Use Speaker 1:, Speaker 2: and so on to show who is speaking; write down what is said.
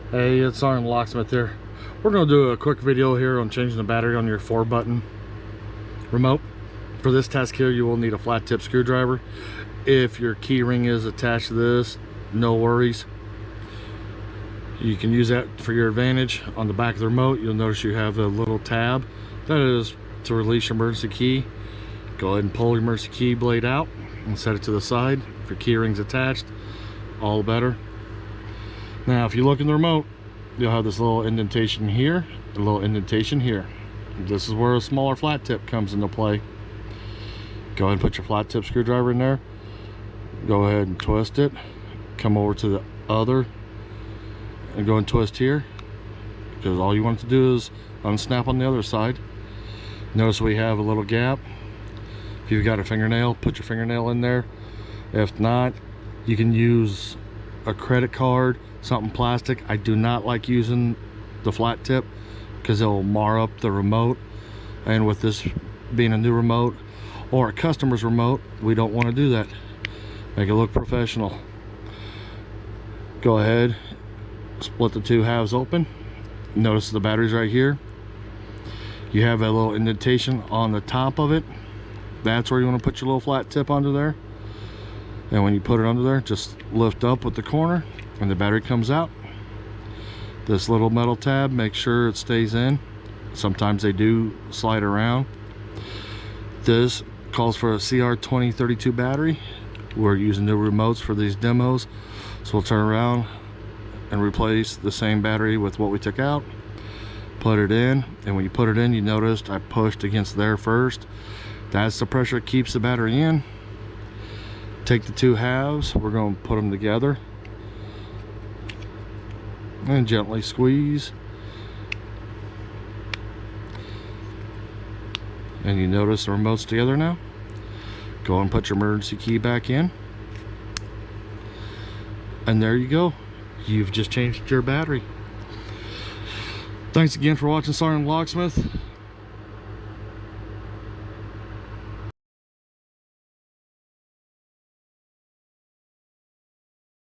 Speaker 1: Hey, it's Nissan Locksmith here. We're going to do a quick video here on changing the battery on your 4-button remote. For this task here, you will need a flat tip screwdriver. If your key ring is attached to this, no worries. You can use that for your advantage. On the back of the remote, you'll notice you have a little tab. That is to release your emergency key. Go ahead and pull your emergency key blade out and set it to the side. If your key ring's attached, all the better. Now, if you look in the remote, you'll have this little indentation here, a little indentation here. This is where a smaller flat tip comes into play. Go ahead and put your flat tip screwdriver in there. Go ahead and twist it. Come over to the other and go and twist here, because all you want to do is unsnap on the other side. Notice we have a little gap. If you've got a fingernail, put your fingernail in there. If not, you can use a credit card, something plastic. I do not like using the flat tip because it'll mar up the remote, and with this being a new remote or a customer's remote, we don't want to do that. Make it look professional. Go ahead, split the two halves open. Notice the battery's right here. You have a little indentation on the top of it. That's where you want to put your little flat tip under there. And when you put it under there, just lift up with the corner and the battery comes out. This little metal tab, make sure it stays in. Sometimes they do slide around. This calls for a CR2032 battery. We're using new remotes for these demos, so we'll turn around and replace the same battery with what we took out. Put it in, and when you put it in, you noticed I pushed against there first. That's the pressure that keeps the battery in. Take the two halves, we're going to put them together and gently squeeze. And you notice the remote's together now. Go and put your emergency key back in. And there you go. You've just changed your battery. Thanks again for watching SgtLocksmith.